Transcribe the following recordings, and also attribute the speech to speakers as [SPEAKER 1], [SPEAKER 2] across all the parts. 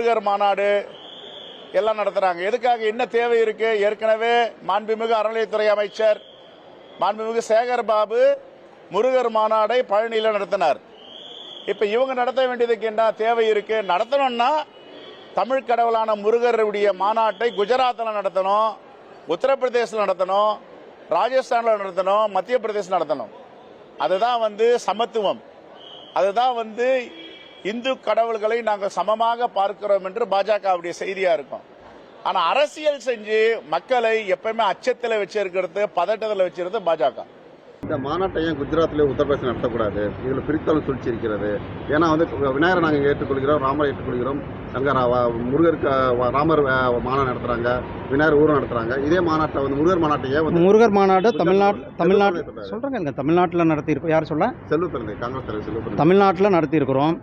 [SPEAKER 1] முருகர் மாநாடு எல்லாம் நடத்துறாங்க. எதுக்காக என்ன தேவை இருக்கு? ஏற்கனவே மாண்புமிகு அறநிலையத்துறை அமைச்சர் மாண்புமிகு சேகர் பாபு முருகர் மாநாடை பழனியில் நடத்தினார். இப்ப இவங்க நடத்த வேண்டியதுக்கு என்ன தேவை இருக்கு? நடத்தணும்னா தமிழ் கடவுளான முருகருடைய மாநாட்டை குஜராத்தில் நடத்தணும், உத்தரப்பிரதேசத்தில் நடத்தணும், ராஜஸ்தானில் நடத்தணும், மத்திய பிரதேசம் நடத்தணும். அதுதான் சமத்துவம், அதுதான் இந்து கடவுள்களை நாங்கள் சமமாக பார்க்கிறோம் என்று பாஜகவுடைய செய்தியா இருக்கும். ஆனா அரசியல் செஞ்சு மக்களை எப்பவுமே அச்சத்தில் வச்சிருக்கிறது, பதட்டத்தில் வச்சிருக்கிறது பாஜக.
[SPEAKER 2] இந்த மாநாட்டை ஏன் குஜராத்ல உத்தரப்பிரதேசம் நடத்தக்கூடாது? இதுல பிரித்தலும் சூழ்ச்சி இருக்கிறது. ஏன்னா விநாயகரை நாங்கள் ஏற்றுக்கொள்கிறோம், ராமரை ஏற்றுக்கொள்கிறோம், அங்க முருகருக்கு ராமர் மாநாடு நடத்துறாங்க, விநாயகர் ஊரம் நடத்துறாங்க. இதே மாநாட்டை முருகர் மாநாட்டையே
[SPEAKER 3] முருகர் மாநாடு தமிழ்நாடு சொல்றாங்க, தமிழ்நாட்டில் நடத்தியிருக்கோம். யார் சொல்ல?
[SPEAKER 2] செல்வப்பிறந்தை காங்கிரஸ் தலைவர் செல்வப்பிறந்தை
[SPEAKER 3] தமிழ்நாட்டில் நடத்தியிருக்கிறோம்.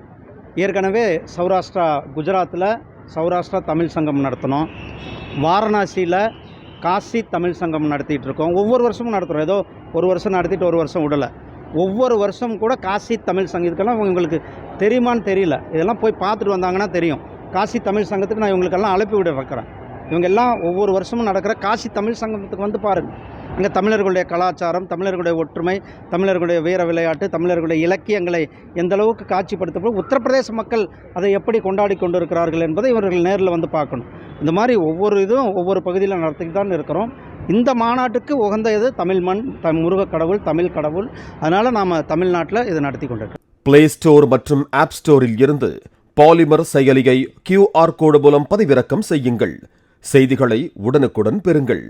[SPEAKER 3] ஏற்கனவே சௌராஷ்டிரா குஜராத்தில் சௌராஷ்டிரா தமிழ் சங்கம் நடத்தினோம். வாரணாசியில் காசி தமிழ் சங்கம் நடத்திட்டு இருக்கோம். ஒவ்வொரு வருஷமும் நடத்துகிறோம். ஏதோ ஒரு வருஷம் நடத்திட்டு ஒரு வருஷம் விடலை. ஒவ்வொரு வருஷம் கூட காசி தமிழ் சங்கம், இதுக்கெல்லாம் உங்களுக்கு தெரியுமான்னு தெரியல. இதெல்லாம் போய் பார்த்துட்டு வந்தாங்கன்னா தெரியும். காசி தமிழ் சங்கத்துக்கு நான் இவங்களுக்கெல்லாம் அழைப்பு விட வைக்கிறேன். இவங்க எல்லாம் ஒவ்வொரு வருஷமும் நடக்கிற காசி தமிழ் சங்கத்துக்கு பாருங்கள். அங்கே தமிழர்களுடைய கலாச்சாரம், தமிழர்களுடைய ஒற்றுமை, தமிழர்களுடைய வீர விளையாட்டு, தமிழர்களுடைய இலக்கியங்களை எந்த அளவுக்கு காட்சிப்படுத்தப்படும், உத்தரப்பிரதேச மக்கள் அதை எப்படி கொண்டாடி கொண்டு இருக்கிறார்கள் என்பதை இவர்கள் நேரில் பார்க்கணும். இந்த மாதிரி ஒவ்வொரு இதுவும் ஒவ்வொரு பகுதியில் நடத்திக்கிட்டு தான் இருக்கிறோம். இந்த மாநாட்டுக்கு உகந்த இது தமிழ் மண், முருக கடவுள், தமிழ் கடவுள். அதனால் நாம் தமிழ்நாட்டில் இதை நடத்தி கொண்டிருக்கோம்.
[SPEAKER 4] பிளே ஸ்டோர் மற்றும் ஆப் ஸ்டோரில் இருந்து பாலிமர் செயலியை QR கோடு மூலம் பதிவிறக்கம் செய்யுங்கள். செய்திகளை உடனுக்குடன் பெறுங்கள்.